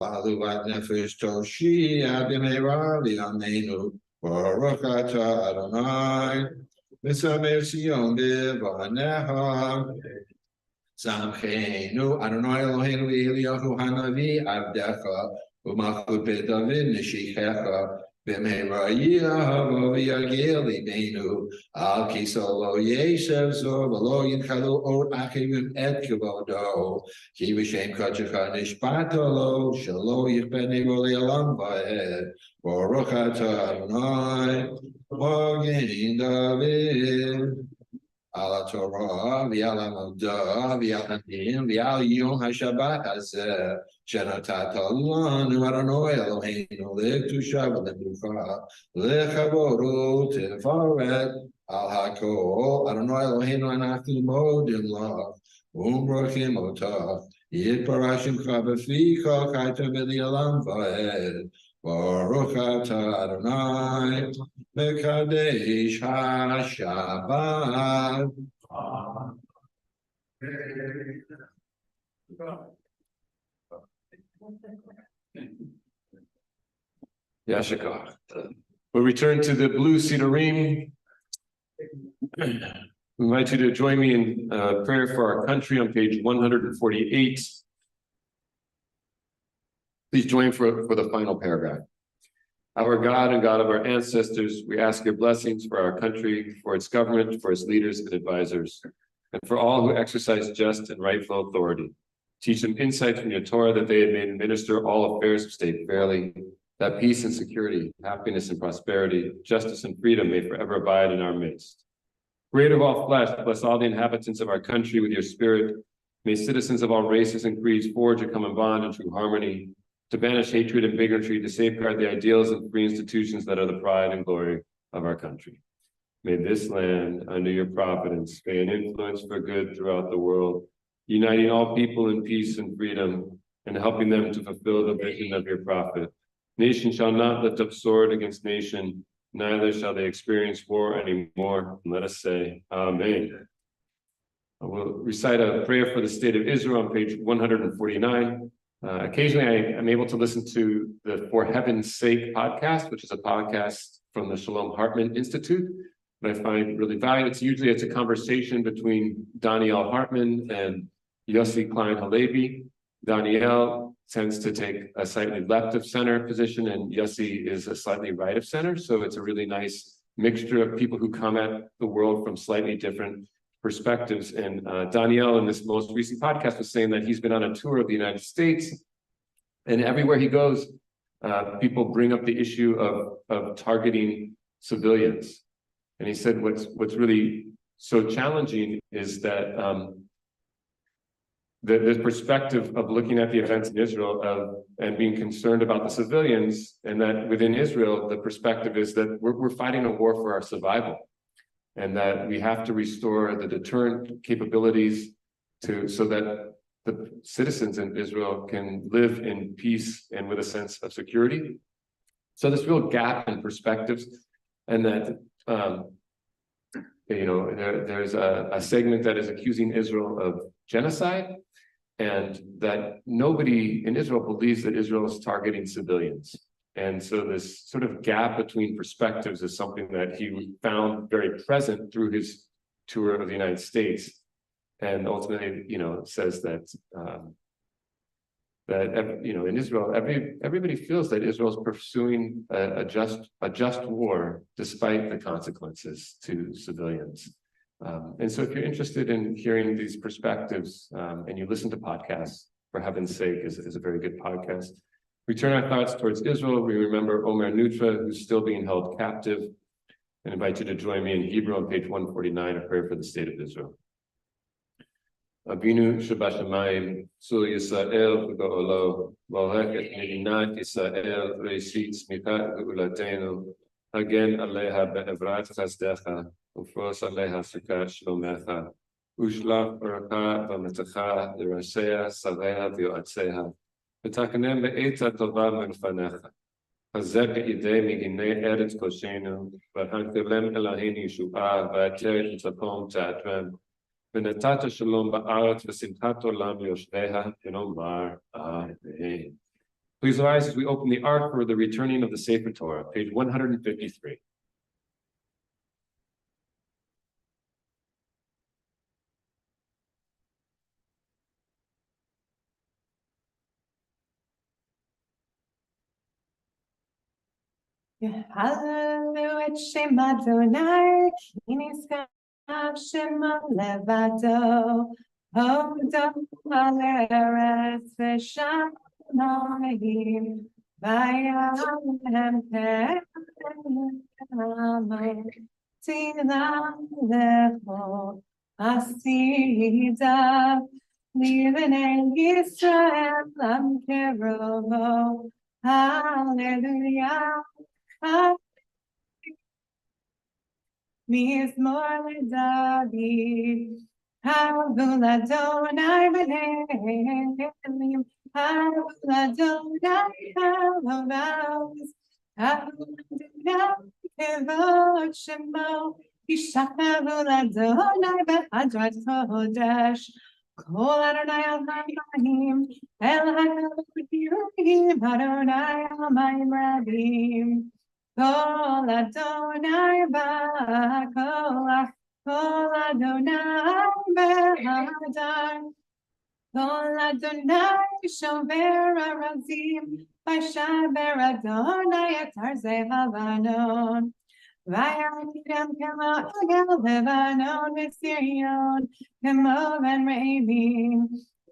Baluvat nefesh toshi abimera liamenu Baruch atah Adonai Misameir Sion b'vanecha Samchenu Adonai Eloheinu Eliyahu Hanavi Abdecha U'malchut Beit David Nishichecha B'mehera Yahavo v'yagil Libenu Al Kisolo Yeshev Zor V'lo Yinchalu Ot Achivim Et Kivodo Ki V'Shem Kachecha Nishbata Lo Shelo Yichbeni V'Le'olam Va'ed Baruch atah Adonai Magen David Ala Torah, v'ala Modah, v'ala Din, v'al Yom HaShabbat Hazeh, Shenotat Lanu Adonai Eloheinu l'Kedusha v'leMenucha, l'Chavod u'Tifaret, al Hakol, Adonai Eloheinu Anachnu modim Lach, u'Brochim Otach, Yitbarach Shemcha b'ficha Chayta v'Le'olam va'ed, Baruch atah Adonai, Mekadesh HaShabbat. Yashikar. We'll return to the blue Sidurim. We invite you to join me in prayer for our country on page 148. Please join for the final paragraph. Our God and God of our ancestors, we ask your blessings for our country, for its government, for its leaders and advisors, and for all who exercise just and rightful authority. Teach them insight from your Torah that they may administer all affairs of state fairly, that peace and security, happiness and prosperity, justice and freedom may forever abide in our midst. Creator of all flesh, bless all the inhabitants of our country with your spirit. May citizens of all races and creeds forge a common bond in true harmony, to banish hatred and bigotry, to safeguard the ideals and free institutions that are the pride and glory of our country. May this land, under your providence, be an influence for good throughout the world, uniting all people in peace and freedom, and helping them to fulfill the vision of your prophet. Nation shall not lift up sword against nation, neither shall they experience war anymore. And let us say, Amen. I will recite a prayer for the state of Israel on page 149. Occasionally, I'm able to listen to the For Heaven's Sake podcast, which is a podcast from the Shalom Hartman Institute that I find really valuable. It's a conversation between Daniel Hartman and Yossi Klein Halevi. Daniel tends to take a slightly left of center position, and Yossi is a slightly right of center. So it's a really nice mixture of people who come at the world from slightly different perspectives. And Daniel, in this most recent podcast, was saying that he's been on a tour of the United States, and everywhere he goes, people bring up the issue of targeting civilians. And he said what's really so challenging is that the perspective of looking at the events in Israel and being concerned about the civilians, and that within Israel, the perspective is that we're fighting a war for our survival, and that we have to restore the deterrent capabilities so that the citizens in Israel can live in peace and with a sense of security. So this real gap in perspectives, and that there's a segment that is accusing Israel of genocide, and that nobody in Israel believes that Israel is targeting civilians. And so this sort of gap between perspectives is something that he found very present through his tour of the United States. And ultimately, says that in Israel, everybody feels that Israel is pursuing a just war despite the consequences to civilians. And so if you're interested in hearing these perspectives, and you listen to podcasts, For Heaven's Sake is a very good podcast. We turn our thoughts towards Israel. We remember Omer Nutra, who's still being held captive, and invite you to join me in Hebrew on page 149, a prayer for the state of Israel. Abinu Shabashamayim, Sur Yisrael V'Go'olo, Borech et Medinat Yisrael, Reishit Tzmichat Ge'ulatenu, Hagen Aleha Be'evrat Chazdecha, Ufros Aleha Sukat Shlomecha, Ushlach Baracha V'Metecha L'Rasheha Sareha V'Yoatzeha, V'Takanem Be'eta Tova M'Lefanecha, Hazek Idei Miginei Eretz Koshenu, V'Hankelem Elahin Yeshu'a, V'Ater Yitzapom Ta'atrem, V'Natata Shalom Ba'aretz V'Simchat Olam Yoshveha, V'Nomar Amen. Please rise as we open the ark for the returning of the Sefer Torah, page 153. Hallelujah, Shem Adonai, Kiniskav Shema Levado, Hodo Aleretz Veshamayim, Vayam Peramo, Tinam Lecho, Asida, Living Israel, Lam Kerovo, Hallelujah. Mizmor David, Havul Adonai B'Neim, Havul Adonai Havovaus, Havul Adonai Kevod Shemo, Yishach Havul Adonai B'Hadrat Kodesh, Kol Adonai Al-Hamayim, El HaKavod Yehudim, Adonai Al-Mayim Rabim. Kol Adonai ba'koach, Kol Adonai b'hadar, Kol Adonai shover arazim, V'shaber Adonai et arzei Havanon. Vayartirem kemo agel Levanon v'Sirion, kemo ben re'imim.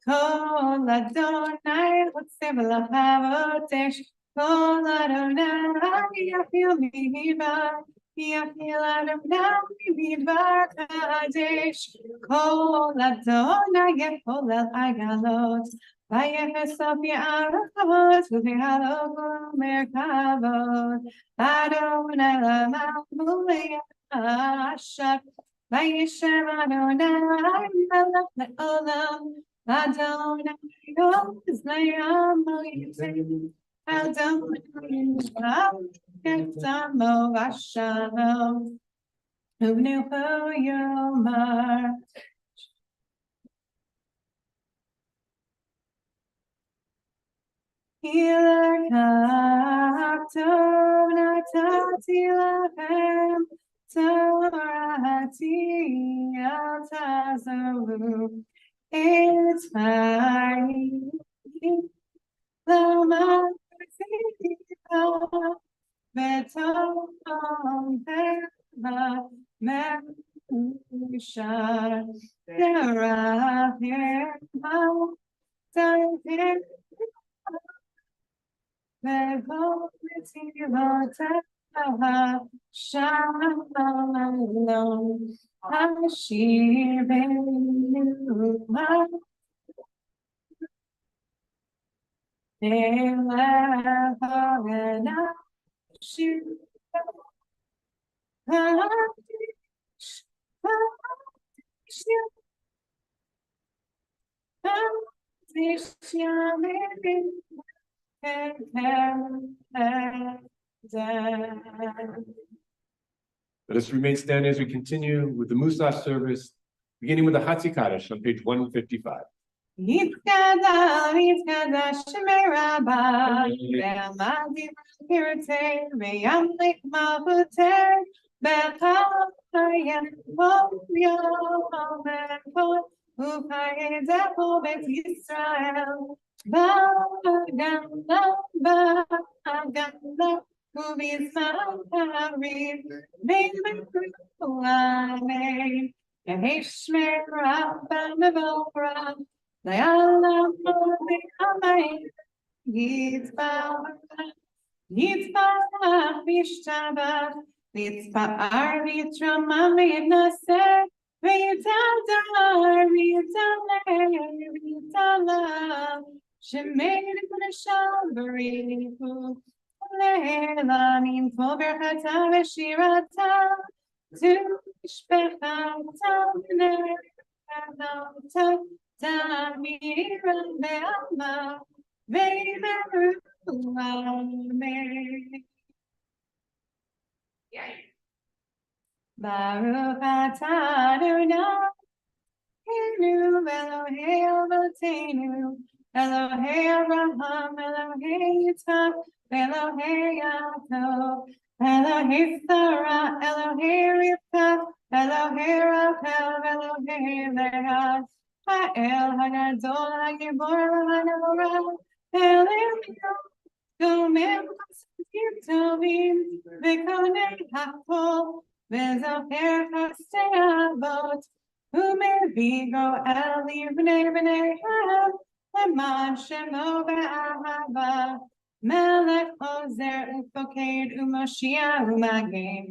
Kol Adonai chotzev l'chavotesh, Kol Adonai yafil midbar, yafil Adonai midbar kadesh. Kol Adonai yefol el agalot, vayefesof ya'aravot, v'yalov merkavot. Adonai l'ma'amulei asher, vayeshem Adonai melech le'olam. Adonai is le'amoyim. Adonai ketamo v'shalom. Uvnuhu yomar. Ilakach tov natati lachem, Torati al tazovu. It's fine. Lama tzika betom teva merushar derachem tzarech ve'vot mitzvotav shalom hashir be'numa. Let us remain standing as we continue with the Musaf service, beginning with the Hatzi Kaddish on page 155. Yitkada, Yitkada, Shemei Rabba, Ve'amadi V'kirtei, Ve'yamlik Mavuter, Be'chayem Kol Yom Echad, U'chayedecho Bet Yisrael, Ba'agala, Ba'agala, U'b'yisrael Karim, Ve'mekru Amen, Yehishmei Rabba Mevorah, Le'alam Le'amayim, Yitzbach v'yishtabach, Yitzba'ar v'yitramam v'yitnaser, v'yitadar v'yitdaler, Shemei v'nashal b'rihu, Le'elamim kol berchata v'shirata, Tu mishpechata v'nerata, Tamira be'alma, ve'meru amen. Baruch atah Adonai, Eloheinu Eloheinu Avotenu, Elohei Abraham, Elohei Yitzchak, Elohei Yaakov, Elohei Sarah, Elohei Rivka, Elohei Rachel, Elohei Leah, Ha'el Hagadol, Hagibor, Hanora, Elohim, Gomem Chassidim Tovim, V'konei Hakol, V'zocher Chasei Avot, U'mevigo El Yivnei B'nei Ham, Leman Shemo Be'ahava, Melech Ozer Ufoked U'Moshiach U'Magin,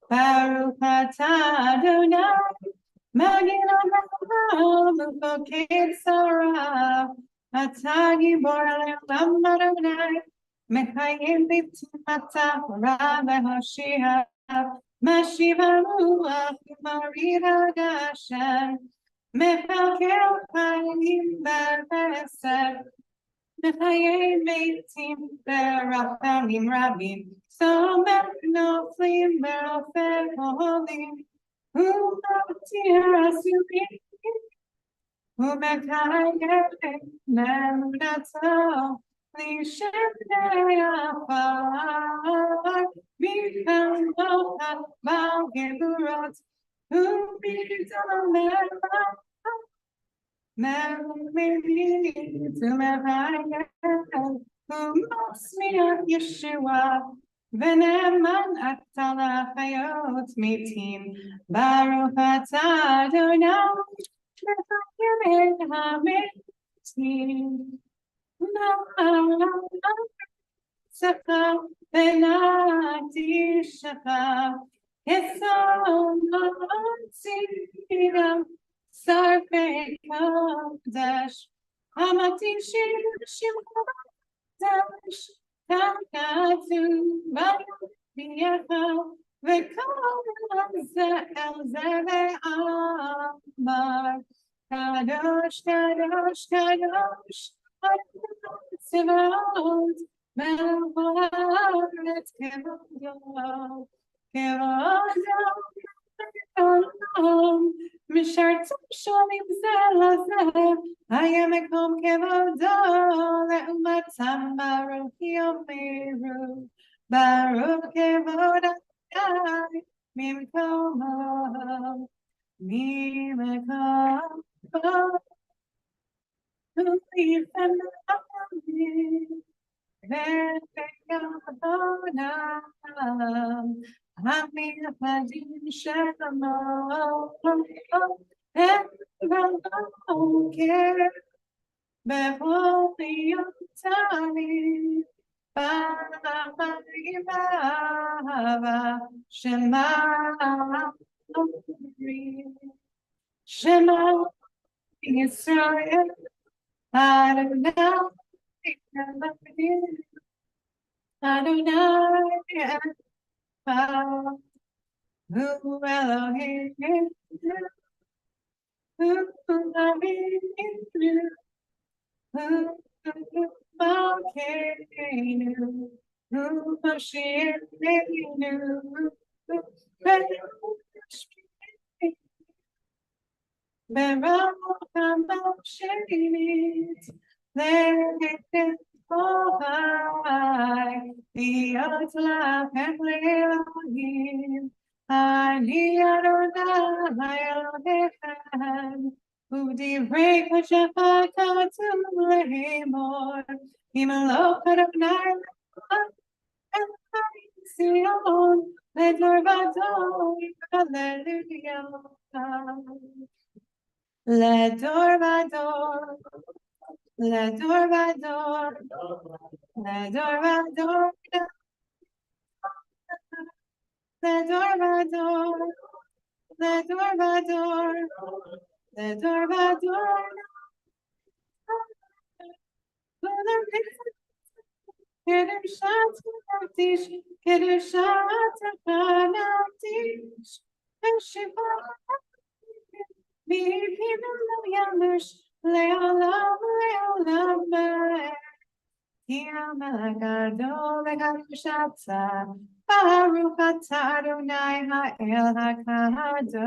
Baruch Atah Adonai, Magin Avraham Ufoked Sarah, Atah Gibor Le'olam Adonai, Mechayim B'Timata Hora V'Hoshia, Mashiva Ruach U'Marid HaGashem, Mechalkel Chayim B'Chesed, Mechayim Beitim B'Rachamim Rabim, Somer Noflim B'Rofeh Holim, U'Matir Asurim, U'Mechayim Me'unato, L'Shem Afar, Michal Locha Bal Geburot, U'Bidol Merah, Merah to Merah, U'Masmiach Yeshua, V'ne'eman Atala Chayot Mitim, Baruch Atah Adonai, Mechayim HaMetim, Saka Benati Shaka, Esom Sira, Sarpe Kodesh, Amati Shim Kodesh, Takatu Vayaka, Vekol Elzeve Amar, Kadosh, Kadosh, Kadosh, Tzivot, Melvaret Kevodo, Kevodo, Mishartim Shomim Zelazeh, Hayemekom Kevodo, Leumatam Baruch Yomiru, Baruch Kevodo, Mimkomo, Mimkomo, Shema Yisrael Adonai, Adonai, Hu Elohim, Hu Elohim, Hu Malkeinu, Hu Moshiachenu, Baruch HaMoshiach, Let Ohai, Liot Lachem Le'Elohim, Ani Adonai Elohechem, U'divrei Koshach Katu Lehemor, Imaloch Adonai Elohai Sion, Ledor Vador, Hallelujah. Ledor Vador, Ledor Vador, Ledor Vador, Ledor Vador, Ledor Vador, Ledor Vador, Kedushat Naftish, Kedushat Naftish, Shiva, Bipim Yamush, Leolam, Leolam, Kiamalagado, Legadushatza, Baruch Atah Adonai Ha'el HaKadosh.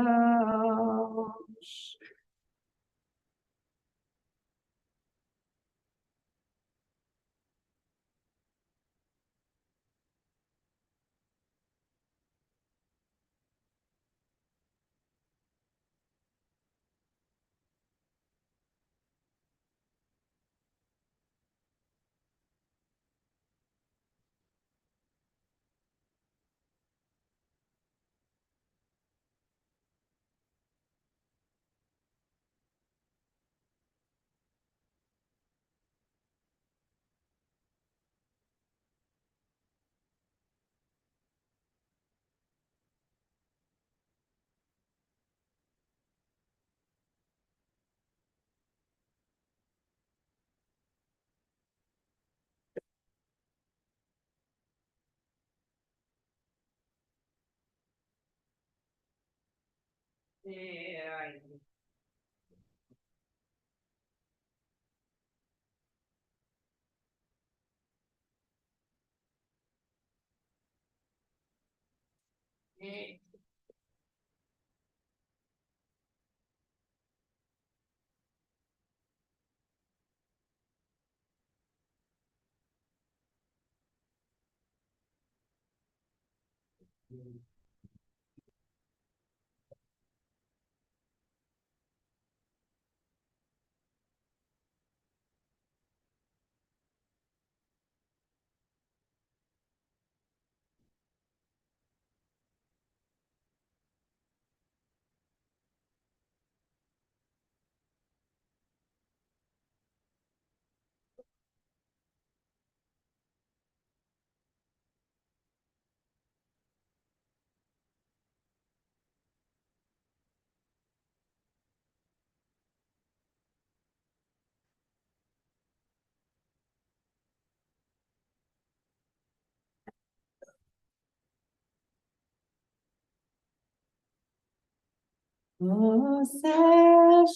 Oh,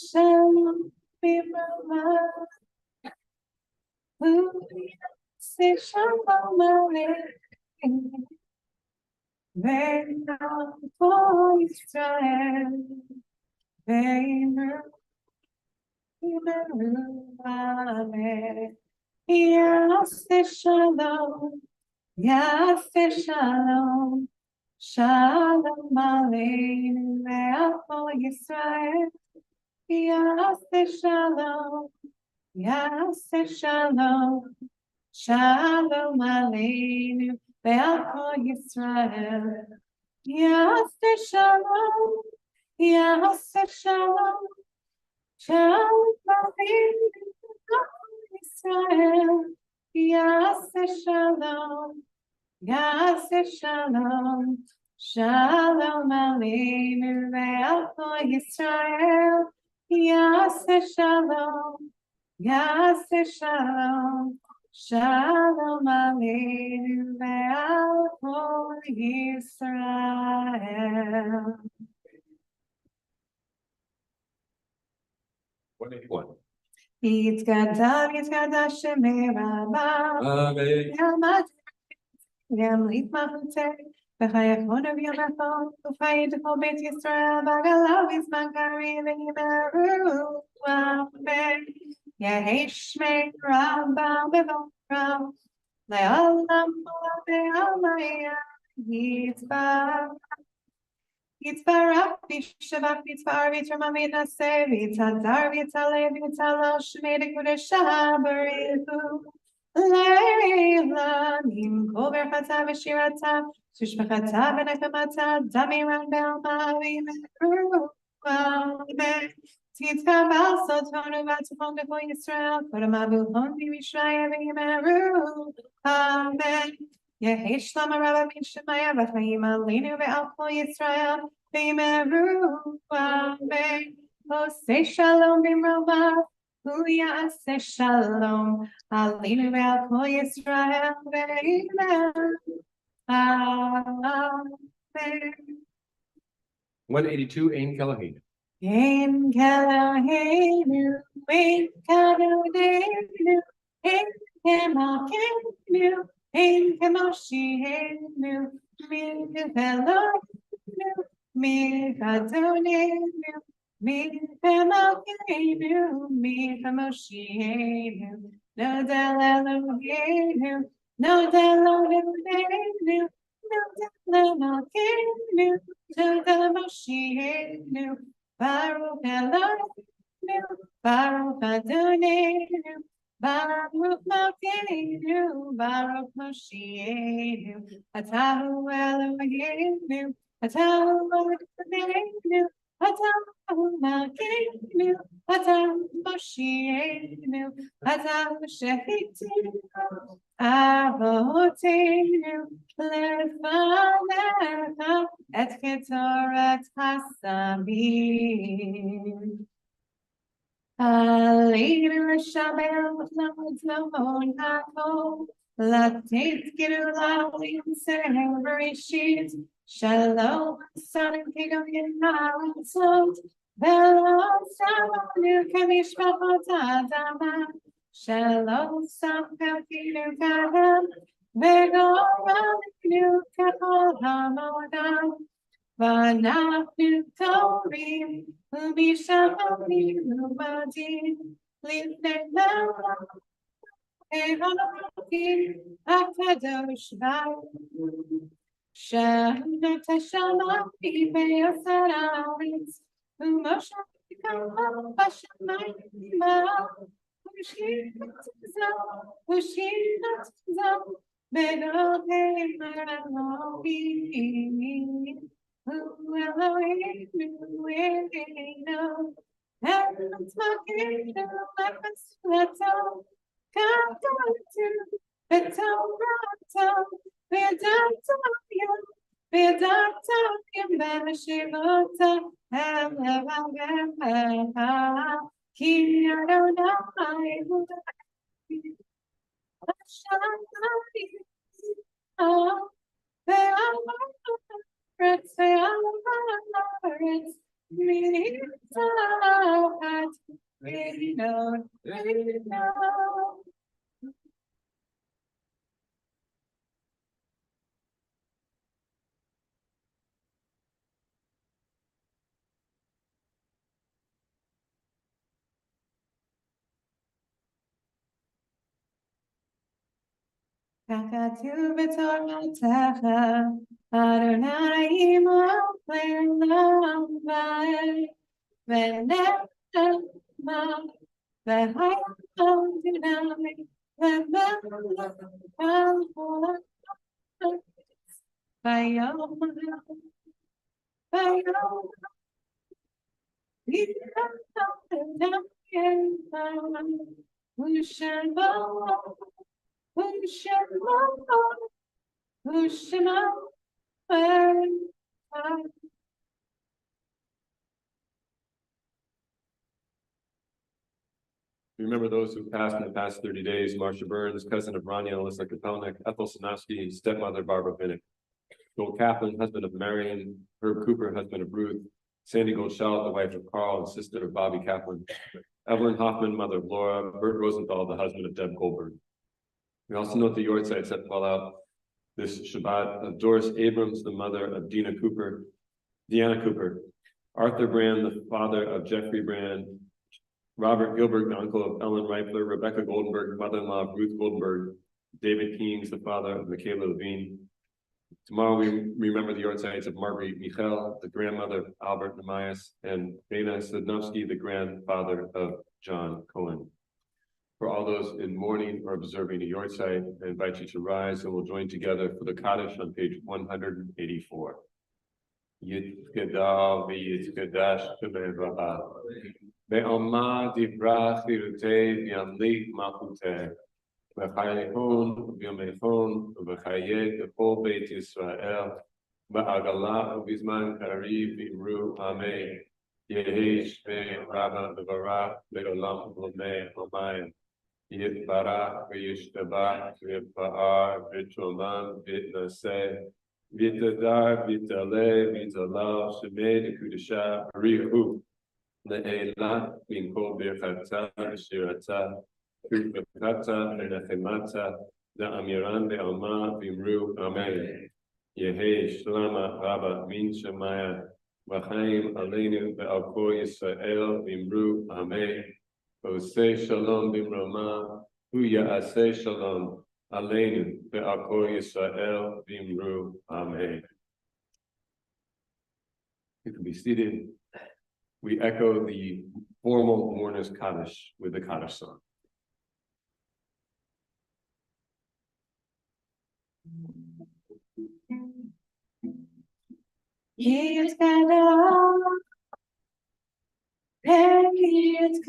session, be my session, my Vein for Israel, vein Amen. Yaseh shalom, Yaseh shalom, shalom aleinu ve'al Yisrael. Yaseh shalom, Yaseh shalom, shalom aleinu ve'al Yisrael. Yaseh shalom, Yaseh shalom, shalom aleinu ve'al Yisrael. Yaseh shalom, Yaseh shalom, shalom aleinu ve'al Yisrael. Yaseh shalom, Yaseh shalom, shalom aleinu ve'al Yisrael. 181. Yitzgada shemei rabbah, Amen. Yam litmachute, v'chayachon of yomachon, v'chayidchol bet Yisrael, v'galav yizman karim v'yimeru, amen. Yehi shmei rabbah b'vokrav, le'olam le'olam yitzvah. Yitzvarach v'shavach v'tzvar v'terma v'naseh v'tzadar v'tzaleh v'tzalo shmei d'kudesha b'richu leila nimko v'chata v'shirata tushbachata v'nechamata damiran be'alma v'yimeru amen. Titzkabal sotonu v'tzachon b'chol Yisrael kodama v'lhon v'yishraya v'yimeru amen. Yehi shlama rabba v'shemaya v'chayim aleinu ve'al kol Yisrael v'yimeru amen. Oseh shalom b'mrova, hu ya'aseh shalom aleinu ve'al kol Yisrael v'yimeru amen. 182, Ein Kelahid. Ein Keloheinu, Ein Kadodeinu, Ein Kemalkeinu, Ein Kemoshienu, Mi Eloheinu, Mi Kadodeinu, Mi Kemalkeinu, Mi Kemoshienu, Nodel Eloheinu, Nodel Eloheinu, Nodel Eloheinu, Nodel Moshienu, Baruch Eloheinu, Baruch Adonenu, Baruch Malkeinu, Baruch Moshienu, Atahu Eloheinu, Atahu Adonenu, Atahu Malkeinu, Atahu Moshienu, Atahu Shehitinu, Avotenu, Lefanecha, Et Ketoret Hasamim. Aleinu L'shabel L'mod L'mon HaKol, Latin Skidulawi celebrations. Shalom, son and king of your sons. Bello, Shalom, Kamish Pahotadama. Shalom, son, Kakinu Kaham. Vego, New Kapohamodan. Vanafnu Torim, Ubishamim, Ubadi. Live now. Elohim, Akadosh Baruch, Shem Teshama, Ibe Yosararis, Umosha Kama, Bashamayim, Ushim Zam, Bedohe Elohim, Elohim, Elohim, Heaven's my kingdom, heaven's let's all. Come to the town, Vedanta, Bemashivota, Kakatu v'toratacha, Adonai Mo'elamai, V'nechama, V'hayam Dinami, V'nechama, V'yom, V'yom, V'yom, Remember those who passed in the past 30 days: Marsha Burns, cousin of Ronnie, Alyssa Kapelnik, Ethel Sanofsky, stepmother Barbara Vinnick, Joel Kaplan, husband of Marion, Herb Cooper, husband of Ruth, Sandy Goldschall, the wife of Carl and sister of Bobby Kaplan, Evelyn Hoffman, mother of Laura, Bert Rosenthal, the husband of Deb Goldberg. We also note the Yortzites that fall out this Shabbat of Doris Abrams, the mother of Deanna Cooper, Arthur Brand, the father of Jeffrey Brand, Robert Gilbert, the uncle of Ellen Reifler, Rebecca Goldenberg, mother-in-law of Ruth Goldenberg, David Keens, the father of Michaela Levine. Tomorrow we remember the Yortzites of Marguerite Michel, the grandmother of Albert Nemias, and Bena Sidnovsky, the grandfather of John Cohen. For all those in mourning or observing a Yortzeit, I invite you to rise and we'll join together for the Kaddish on page 184. Yitkeda v'yitkadash b'mevraha. Be'oma divrach virutei v'yamlik malchutei. V'chayehon v'yomechon v'chayeh b'chol Beit Yisrael. Ba'agala v'bizman kariv v'imru amen. Yehi shmei rabba v'varach be'olam v'lomei omayim. Yitbarach v'yishtabach v'yipa'ar v'cholam v'yitnaseh v'yitadar v'yitaleh v'yitalal shemei d'kudashah rihu le'elah minkol birchata v'shirata v'kata v'nechemata da'amiran be'alma v'imru amen. Yehi shlama rabba min shemaya v'chaim aleinu ve'al kol Yisrael v'imru amen. Oseh shalom b'mrama, hu ya'aseh shalom aleinu ve'al kol Yisrael v'imru amen. You can be seated. We echo the formal mourner's Kaddish with the Kaddish song. Yitkada, Yitkada,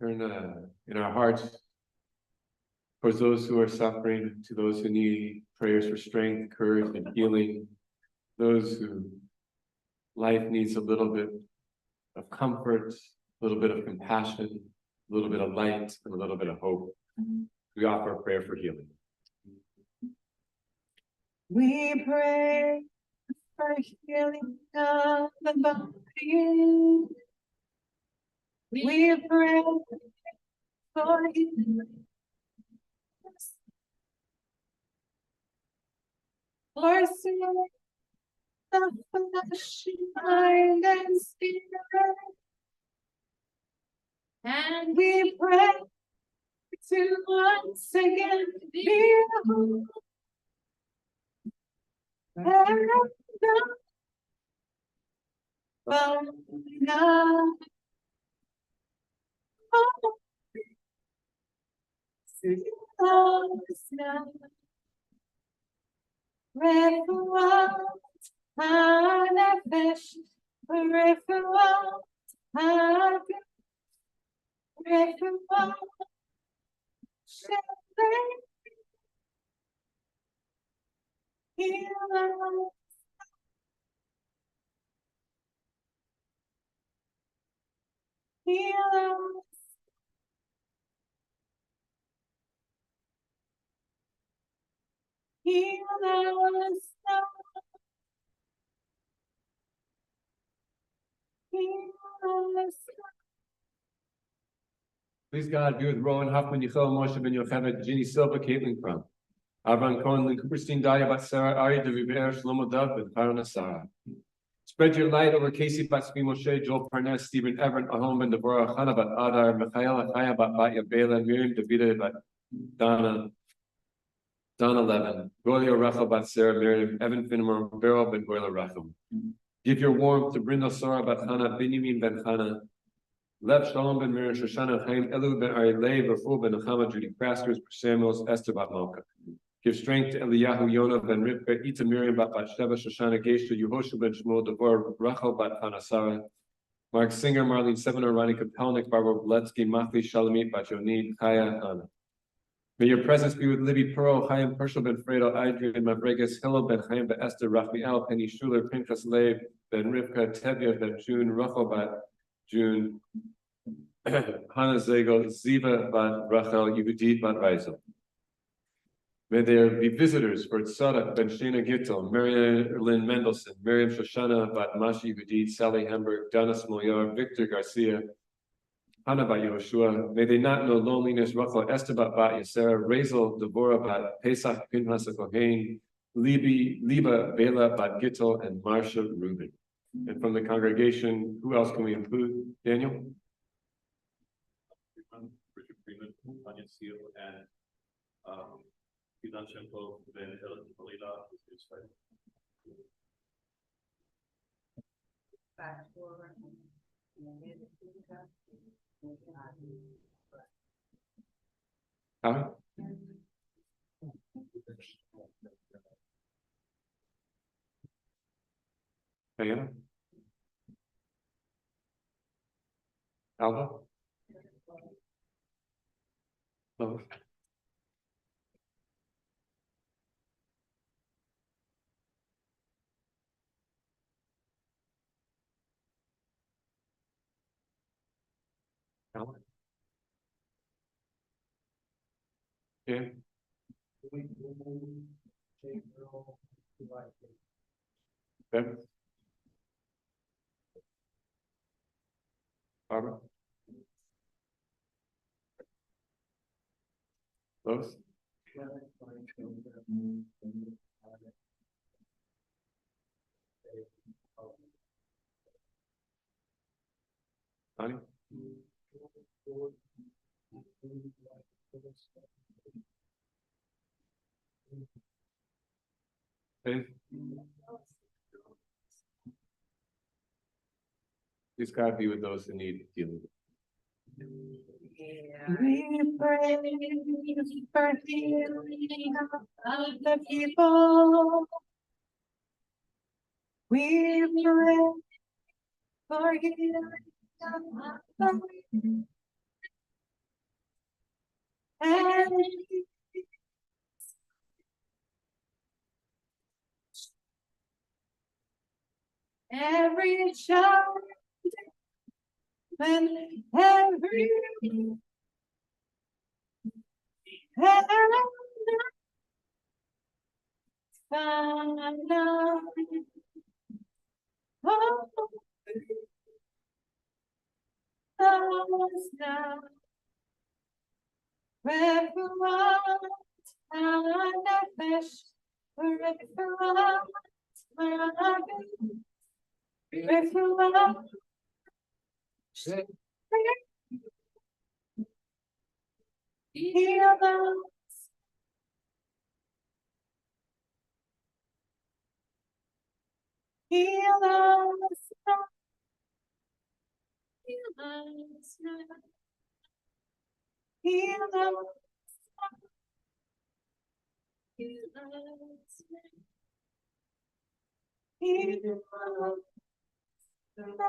Turn in our hearts towards those who are suffering, to those who need prayers for strength, courage, and healing, those who life needs a little bit of comfort, a little bit of compassion, a little bit of light, and a little bit of hope. We offer a prayer for healing. We pray for healing of the body. We pray for healing. For soul, the flesh, mind, and spirit. And we pray to once again be whole. And now, Refuat hanefesh, refuat haguf, refuat shelei, heal us, heal us. Heal us now. Heal us now. Please God, be with Rowan Huffman, Yichel Moshe Ben Yocheved, Ginny Silva, Caitlin Crum, Avram Cohen, Lynn Cooperstein, Daya Bat Sarah, Ari Deviver, Shlomo Dov, and Farna Sarah. Spread your light over Casey Batsmi Moshe, Joel Parnes, Stephen Everett, Ahom Ben Deborah, Hannah Bat Adar, Michaela Chaya Bat Batya Bela, Miriam Davida Bat Donna, Donna Levin, Golia Rachel Bat Sarah, Miriam, Evan Finnemore, Beryl Ben Goyla Rachel. Give your warmth to Brindle Sora Bat Hannah, Binyamin Ben Hannah, Lev Shalom Ben Miriam, Shoshana Chaim, Elu Ben Ari Lev, Raful Ben Nechama, Judy Craskers, Samuels, Esther Bat Malka. Give strength to Eliyahu, Yonah Ben Rivka, Ita Miriam Bat Sheva, Shoshana Gesha, Yehoshua Ben Shmuel, Devorah, Rachel Bat Hannah Sarah, Mark Singer, Marlene Sevener, Ronnie Kapelnik, Barbara Bletsky, Machli Shalamit Bat Yonid, Chaya Hannah. May your presence be with Libby Pearl, Chaim Herschel ben Fredo, Adrian Mavregas, Hillel ben Chaim ben Esther, Raphael, Penny Schuler, Pinchas Leib, ben Rivka, Tevye ben June, Rachel bat June, Hannah Zegel, Ziva bat Rachel, Yehudit bat Reisel. May there be visitors for Tzadok ben Shana Gittel, Marilyn Mendelssohn, Miriam Shoshana bat Mashi Yehudit, Sally Hamburg, Donna Smolyor, Victor Garcia, Hannah bat Yehoshua. May they not know loneliness. Rachel Estebat bat Yasera, Razel Deborah bat Pesach Pinchas Kohen, Liba Bela bat Gittel, and Marsha Rubin. And from the congregation, who else can we include? Daniel? Richard Freeman, Tanya Seal, and Idan Shempo, Ben Ellen Palila, is right. Howie? Diana? Alva? Lois? Alan? Yeah. Ben? Barbara? Lois? Connie? Dave? Please God be with those in need of healing. We pray for healing of the people. We pray for healing of the people. And every child and every heal us. Heal us now. Heal us now. Heal us now. Heal us now. Heal us now.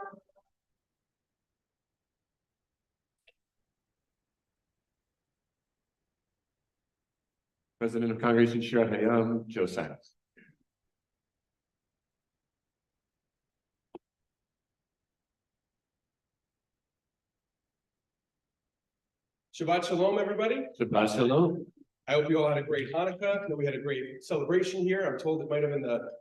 President of Congregation Shir Hayam, Joe Sachs. Shabbat Shalom, everybody. Shabbat Shalom. I hope you all had a great Hanukkah. I know we had a great celebration here. I'm told it might have been the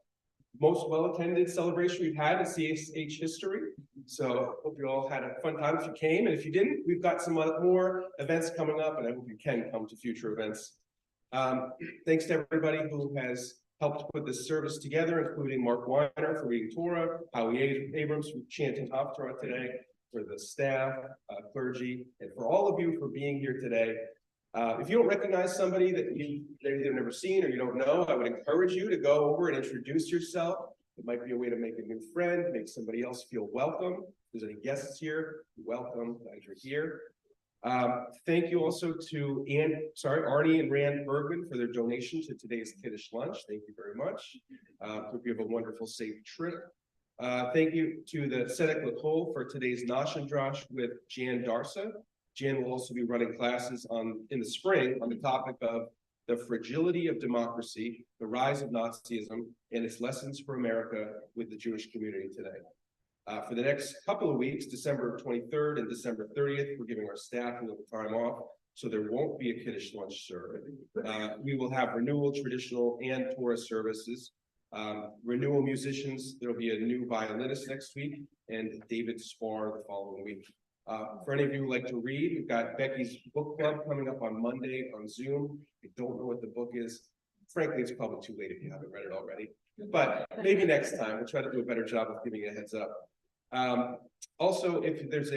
most well-attended celebration we've had in CSH history. So hope you all had a fun time if you came. And if you didn't, we've got some more events coming up, and I hope you can come to future events. Thanks to everybody who has helped put this service together, including Mark Weiner for reading Torah, Howie Abrams for chanting Haftarah today, for the staff, clergy, and for all of you for being here today. If you don't recognize somebody that you've either never seen or you don't know, I would encourage you to go over and introduce yourself. It might be a way to make a new friend, make somebody else feel welcome. If there's any guests here, welcome, glad you're here. Thank you also to Arnie and Rand Bergman for their donation to today's Kiddush lunch. Thank you very much. Hope you have a wonderful, safe trip. Thank you to the Tzedek L'Kol for today's Nash and Drosh with Jan Darsa. Jan will also be running classes in the spring on the topic of the fragility of democracy, the rise of Nazism, and its lessons for America with the Jewish community today. For the next couple of weeks, December 23rd and December 30th, we're giving our staff a little time off, so there won't be a Kiddush lunch served. We will have renewal, traditional, and Torah services. Renewal musicians, there'll be a new violinist next week, and David Spar the following week. For any of you who like to read, we've got Becky's book club coming up on Monday on Zoom. I don't know what the book is. Frankly, it's probably too late if you haven't read it already, but maybe next time we'll try to do a better job of giving you a heads up. Also, if there's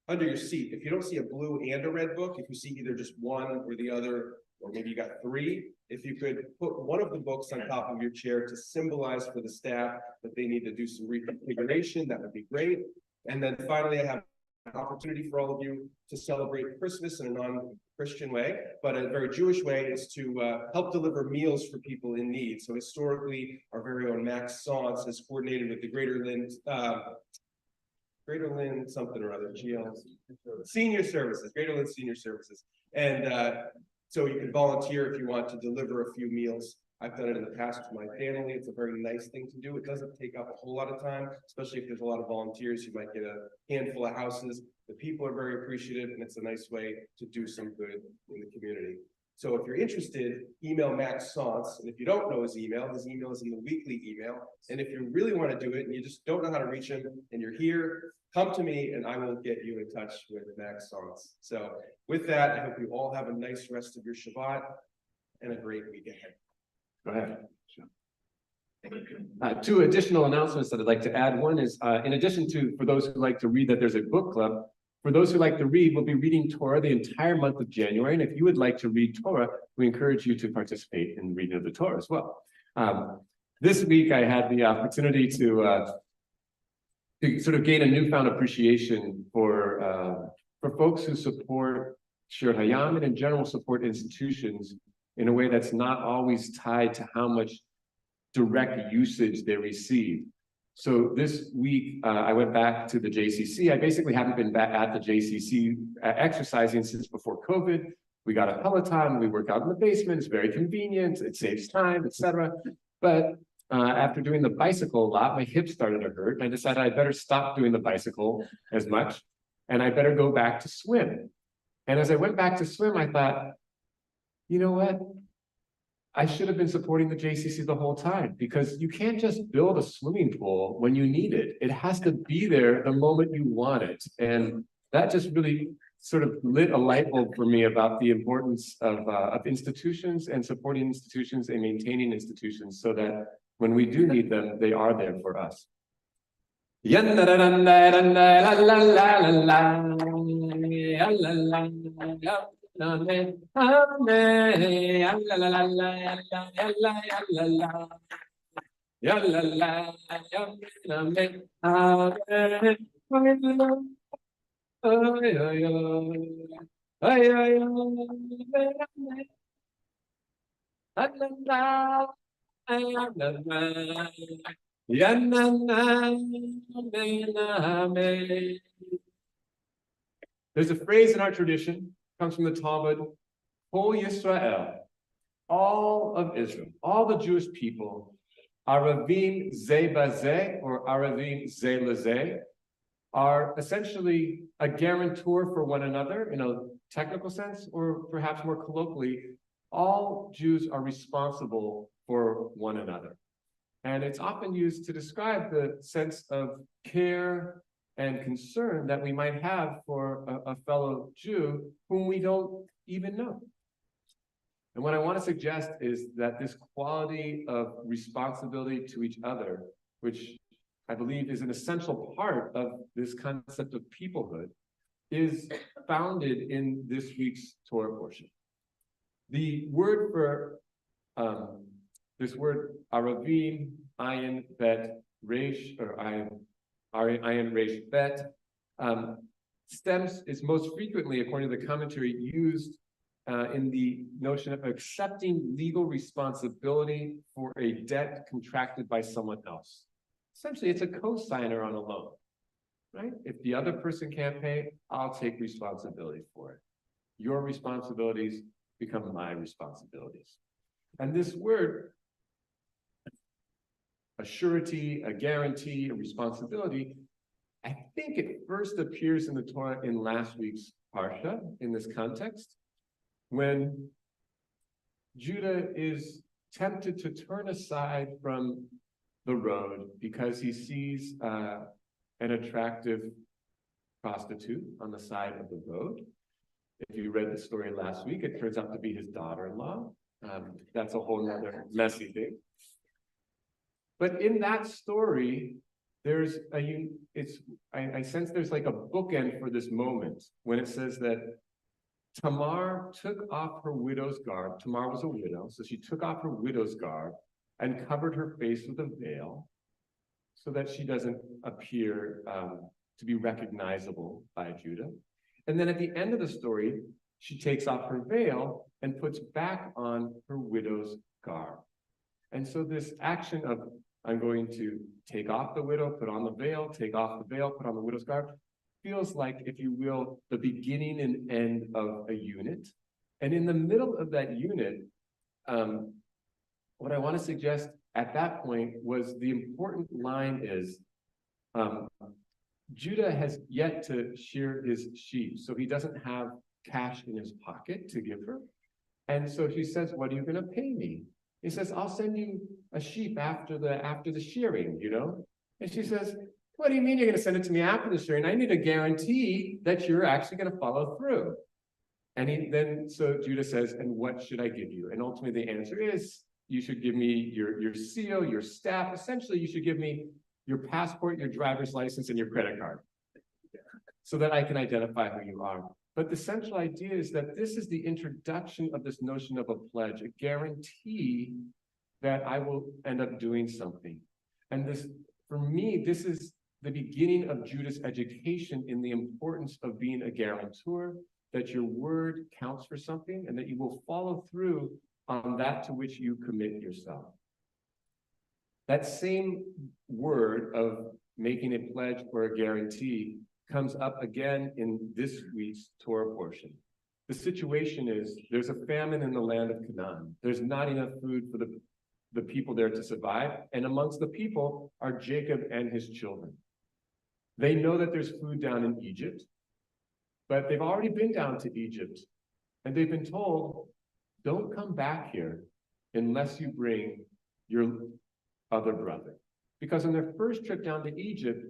under your seat, if you don't see a blue and a red book, if you see either just one or the other, or maybe you got three, if you could put one of the books on top of your chair to symbolize for the staff that they need to do some reconfiguration, that would be great. And then finally, I have an opportunity for all of you to celebrate Christmas in a non-Christian way, but a very Jewish way, is to help deliver meals for people in need. So historically, our very own Max Saunce has coordinated with the Greater Lynn something or other, GL Senior Services, Greater Lynn Senior Services. And so you can volunteer if you want to deliver a few meals. I've done it in the past with my family. It's a very nice thing to do. It doesn't take up a whole lot of time, especially if there's a lot of volunteers. You might get a handful of houses. The people are very appreciative, and it's a nice way to do some good in the community. So if you're interested, email Max Saunce. And if you don't know his email is in the weekly email. And if you really want to do it and you just don't know how to reach him and you're here, come to me and I will get you in touch with Max Saunce. So with that, I hope you all have a nice rest of your Shabbat and a great week ahead. Go ahead. Two additional announcements that I'd like to add. One is, in addition to, for those who like to read, that there's a book club. For those who like to read, we'll be reading Torah the entire month of January. And if you would like to read Torah, we encourage you to participate in reading of the Torah as well. This week, I had the opportunity to sort of gain a newfound appreciation for folks who support Shir Hayam and in general support institutions in a way that's not always tied to how much direct usage they receive. So this week, I went back to the JCC. I basically haven't been back at the JCC exercising since before COVID. We got a Peloton, we work out in the basement, it's very convenient, it saves time, etc. But after doing the bicycle a lot, my hips started to hurt, and I decided I better stop doing the bicycle as much, and I better go back to swim. And as I went back to swim, I thought, you know what? I should have been supporting the JCC the whole time, because you can't just build a swimming pool when you need it. It has to be there the moment you want it. And that just really sort of lit a light bulb for me about the importance of institutions and supporting institutions and maintaining institutions so that when we do need them, they are there for us. There's a phrase in our tradition, comes from the Talmud, Kol Yisrael, all of Israel, all the Jewish people, Aravim Ze Bazeh, or Aravim Ze Lezeh, are essentially a guarantor for one another in a technical sense, or perhaps more colloquially, all Jews are responsible for one another. And it's often used to describe the sense of care and concern that we might have for a fellow Jew whom we don't even know. And what I want to suggest is that this quality of responsibility to each other, which I believe is an essential part of this concept of peoplehood, is founded in this week's Torah portion. The word for this word Aravim, Ayin Bet Resh, or Ayin Resh Bet, is most frequently, according to the commentary, used in the notion of accepting legal responsibility for a debt contracted by someone else. Essentially, it's a co-signer on a loan. right? If the other person can't pay, I'll take responsibility for it. Your responsibilities become my responsibilities. And this word, a surety, a guarantee, a responsibility, I think it first appears in the Torah in last week's Parsha, in this context, when Judah is tempted to turn aside from the road because he sees an attractive prostitute on the side of the road. If you read the story last week, it turns out to be his daughter-in-law. That's a whole nother messy thing. But in that story, there's I sense there's like a bookend for this moment when it says that Tamar took off her widow's garb. Tamar was a widow, so she took off her widow's garb and covered her face with a veil so that she doesn't appear to be recognizable by Judah. And then at the end of the story, she takes off her veil and puts back on her widow's garb. And so this action of I'm going to take off the widow, put on the veil, take off the veil, put on the widow's garb, feels like, if you will, the beginning and end of a unit. And in the middle of that unit, what I want to suggest at that point was the important line is, Judah has yet to shear his sheep, so he doesn't have cash in his pocket to give her. And so she says, what are you going to pay me? He says, I'll send you a sheep after the shearing, you know? And she says, what do you mean you're going to send it to me after the shearing? I need a guarantee that you're actually going to follow through. And so Judah says, and what should I give you? And ultimately the answer is, you should give me your seal, your staff. Essentially, you should give me your passport, your driver's license, and your credit card so that I can identify who you are. But the central idea is that this is the introduction of this notion of a pledge, a guarantee that I will end up doing something. And this, for me, this is the beginning of Judah's education in the importance of being a guarantor, that your word counts for something and that you will follow through on that to which you commit yourself. That same word of making a pledge or a guarantee comes up again in this week's Torah portion. The situation is there's a famine in the land of Canaan. There's not enough food for the people there to survive. And amongst the people are Jacob and his children. They know that there's food down in Egypt, but they've already been down to Egypt. And they've been told, don't come back here unless you bring your other brother. Because on their first trip down to Egypt,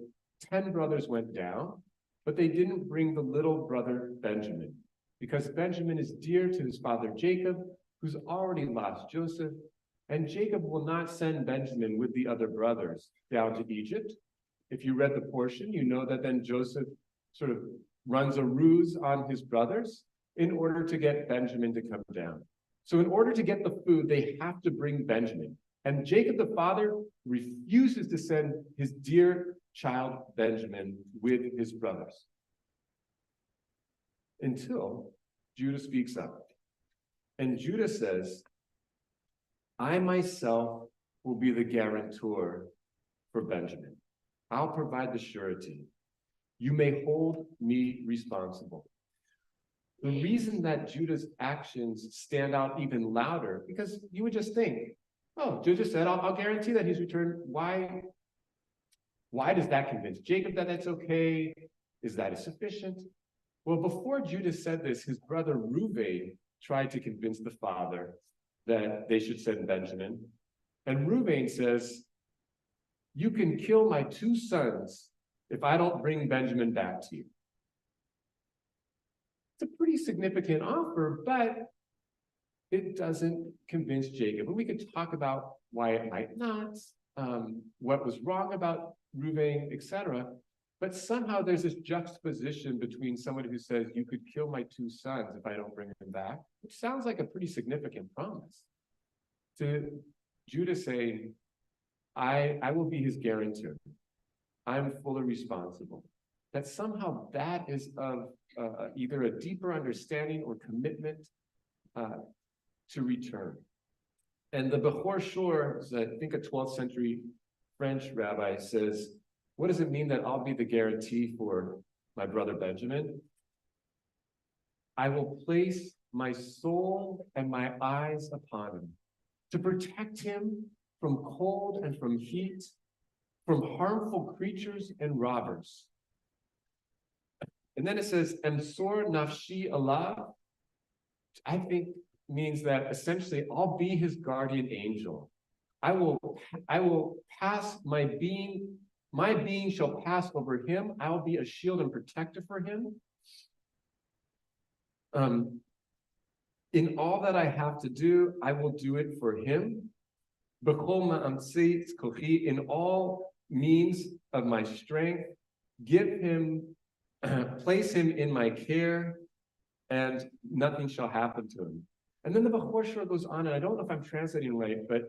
10 brothers went down, but they didn't bring the little brother Benjamin, because Benjamin is dear to his father Jacob, who's already lost Joseph, and Jacob will not send Benjamin with the other brothers down to Egypt. If you read the portion, you know that then Joseph sort of runs a ruse on his brothers in order to get Benjamin to come down. So in order to get the food, they have to bring Benjamin. And Jacob the father refuses to send his dear child Benjamin with his brothers until Judah speaks up. And Judah says, I myself will be the guarantor for Benjamin. I'll provide the surety. You may hold me responsible. The reason that Judah's actions stand out even louder, because you would just think, oh, Judah said, I'll guarantee that he's returned. Why does that convince Jacob that that's okay? Is that sufficient? Well, before Judah said this, his brother Reuben tried to convince the father that they should send Benjamin. And Reuben says, you can kill my 2 sons if I don't bring Benjamin back to you. It's a pretty significant offer, but it doesn't convince Jacob. And we could talk about why it might not, what was wrong about Reuben, etc. But somehow there's this juxtaposition between someone who says, you could kill my 2 sons if I don't bring them back, which sounds like a pretty significant promise, to Judah saying, I will be his guarantor. I'm fully responsible. That somehow that is of either a deeper understanding or commitment to return. And the Bechor Shor, I think a 12th century French rabbi, says, What does it mean that I'll be the guarantee for my brother Benjamin? I will place my soul and my eyes upon him to protect him from cold and from heat, from harmful creatures and robbers. And then it says, Emsor nafshi Allah, I think means that essentially I'll be his guardian angel. I will pass my being shall pass over him. I will be a shield and protector for him. In all that I have to do, I will do it for him. In all means of my strength, give him, place him in my care, and nothing shall happen to him. And then the Bechor Shor goes on, and I don't know if I'm translating right, but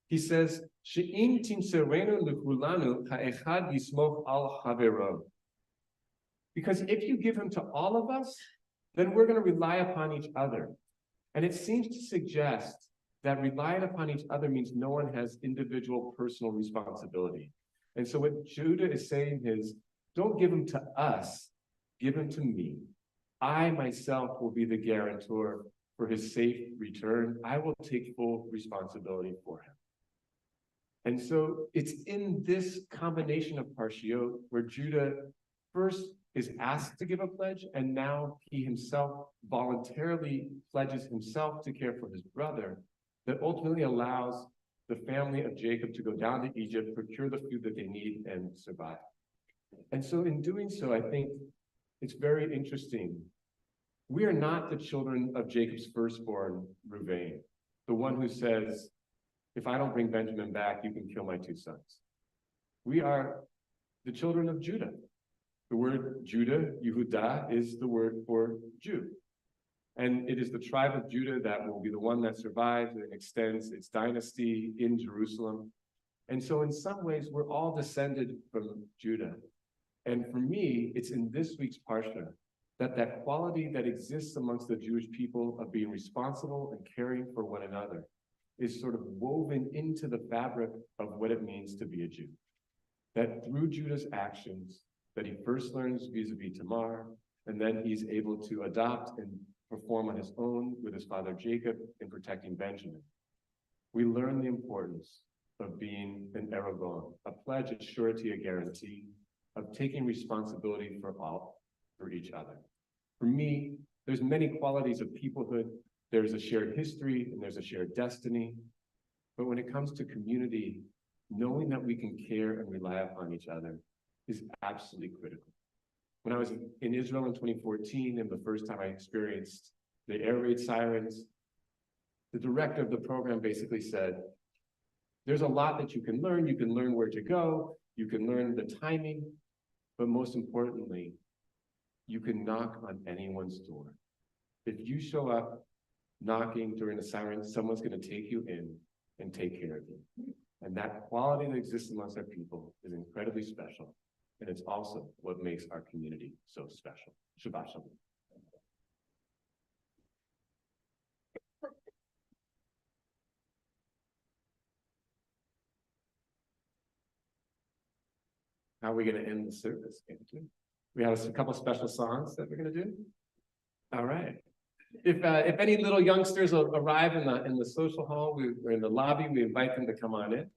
he says, She'im timserenu l'chulanu ha'echad yismoch al havero. Because if you give him to all of us, then we're going to rely upon each other. And it seems to suggest that relying upon each other means no one has individual personal responsibility. And so what Judah is saying is, don't give him to us, give him to me. I myself will be the guarantor for his safe return. I will take full responsibility for him. And so it's in this combination of parshiot where Judah first is asked to give a pledge, and now he himself voluntarily pledges himself to care for his brother, that ultimately allows the family of Jacob to go down to Egypt, procure the food that they need, and survive. And so in doing so, I think it's very interesting. We are not the children of Jacob's firstborn, Reuven, the one who says, if I don't bring Benjamin back, you can kill my two sons. We are the children of Judah. The word Judah, Yehudah, is the word for Jew. And it is the tribe of Judah that will be the one that survives and extends its dynasty in Jerusalem. And so in some ways, we're all descended from Judah. And for me, it's in this week's Parsha that quality that exists amongst the Jewish people of being responsible and caring for one another is sort of woven into the fabric of what it means to be a Jew. That through Judah's actions, that he first learns vis-a-vis Tamar, and then he's able to adopt and perform on his own with his father Jacob in protecting Benjamin. We learn the importance of being an eragon, a pledge, a surety, a guarantee, of taking responsibility for each other. For me, there's many qualities of peoplehood. There's a shared history and there's a shared destiny. But when it comes to community, knowing that we can care and rely upon each other is absolutely critical. When I was in Israel in 2014, and the first time I experienced the air raid sirens, the director of the program basically said, there's a lot that you can learn. You can learn where to go. You can learn the timing. But most importantly, you can knock on anyone's door. If you show up knocking during a siren, someone's going to take you in and take care of you. And that quality that exists amongst our people is incredibly special. And it's also what makes our community so special. Shabbat Shalom. How are we going to end the service? We have a couple special songs that we're going to do. All right. If any little youngsters arrive in the social hall, we're in the lobby, we invite them to come on in.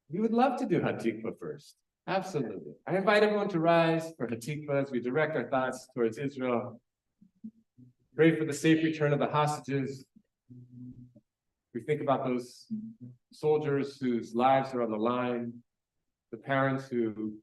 We would love to do Hatikvah first. Absolutely. I invite everyone to rise for Hatikvah as we direct our thoughts towards Israel. Pray for the safe return of the hostages. We think about those soldiers whose lives are on the line, the parents who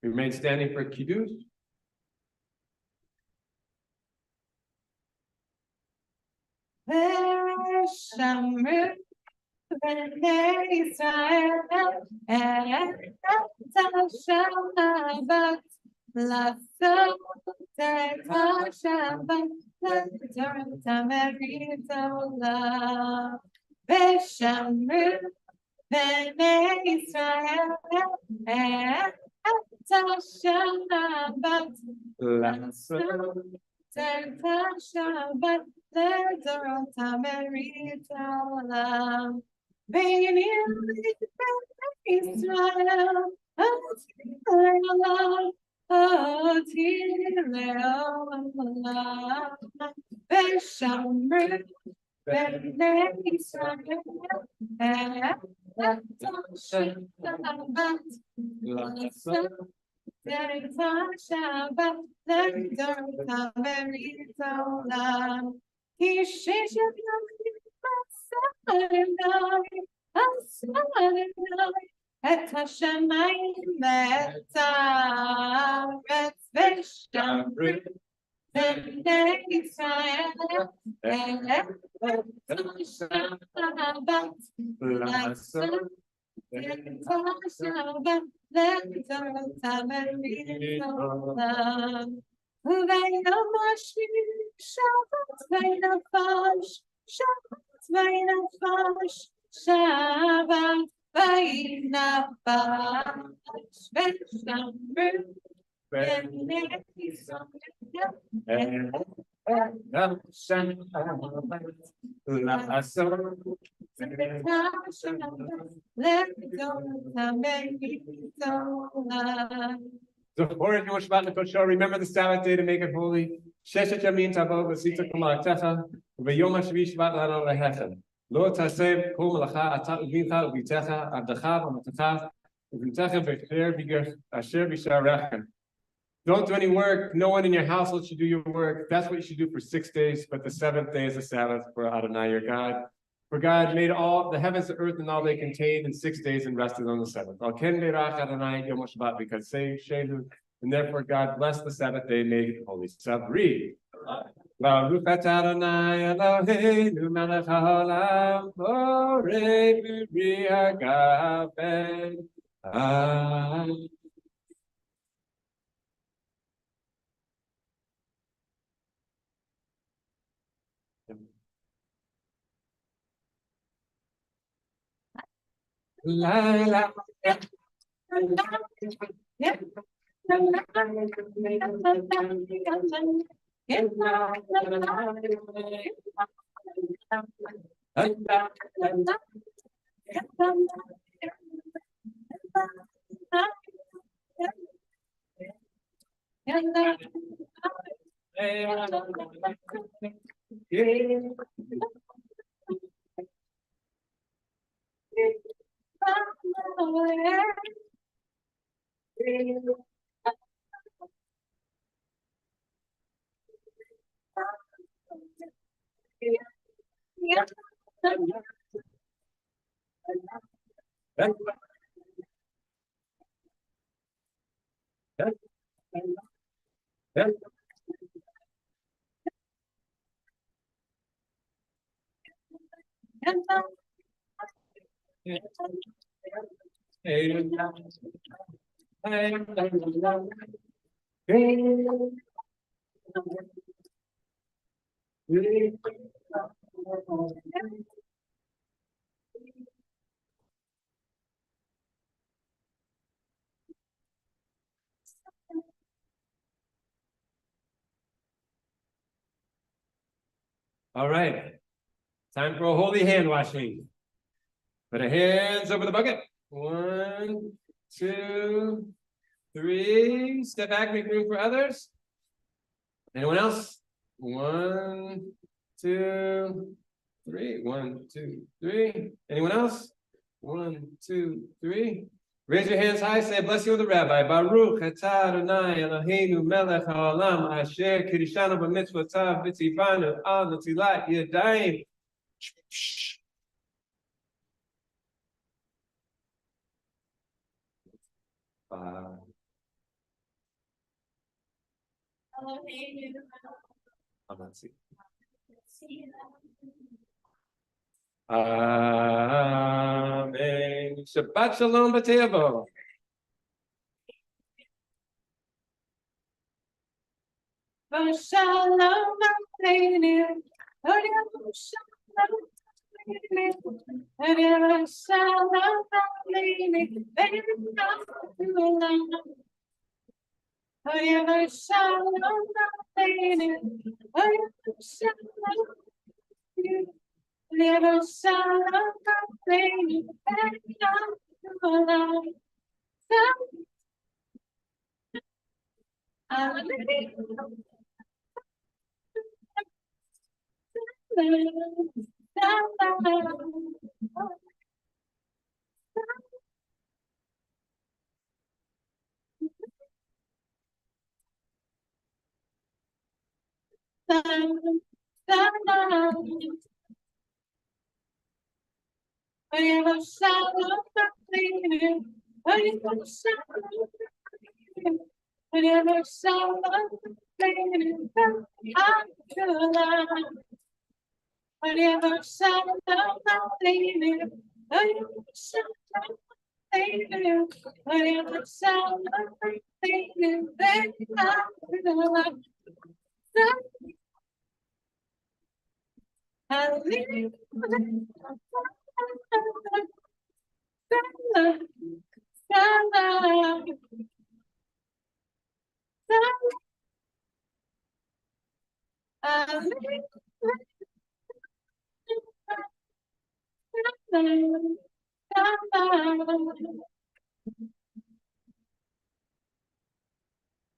Remain standing for Kiddush. Remember the Sabbath day to make it holy. Sheshet yamin tavo v'sita kumatecha v'yom hashvi Shabbat lano lehechem. Lo taseh kol malacha ata uvincha uvitecha avdecha v'matecha uvintechem v'cher b'ger asher b'sharechem. Don't do any work. No one in your household should do your work. That's what you should do for 6 days. But the 7th day is the Sabbath for Adonai your God. For God made all the heavens, the earth, and all they contained in 6 days and rested on the 7th. Al ken berach Adonai yom Shabbat because say shehu, and therefore God blessed the 7th day and made it holy. Sabri. Baruch atah Adonai Eloheinu melech haolam borei v'ri hagafen. Amen. La la. All right. Time for a holy hand washing. Put our hands over the bucket. 1, 2, 3. Step back, make room for others. Anyone else? 1, 2, 3. 1, 2, 3. Anyone else? 1, 2, 3. Raise your hands high, say a blessing of the rabbi. Baruch atah Adonai Eloheinu melech haolam asher kirishanu b'mitzvotav v'tzivanu al netilat yadayim. Amen. Shabbat shalom b'teavo. Shalom Aleinu. Shalom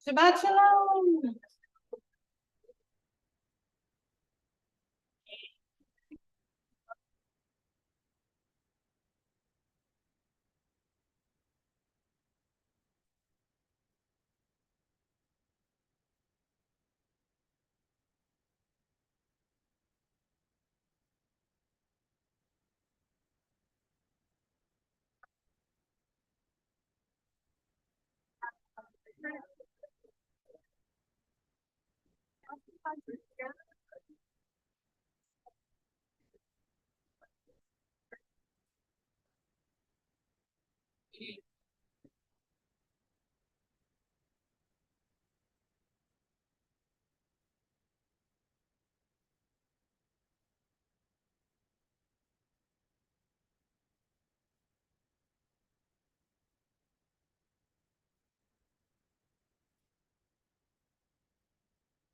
Shabbat shalom.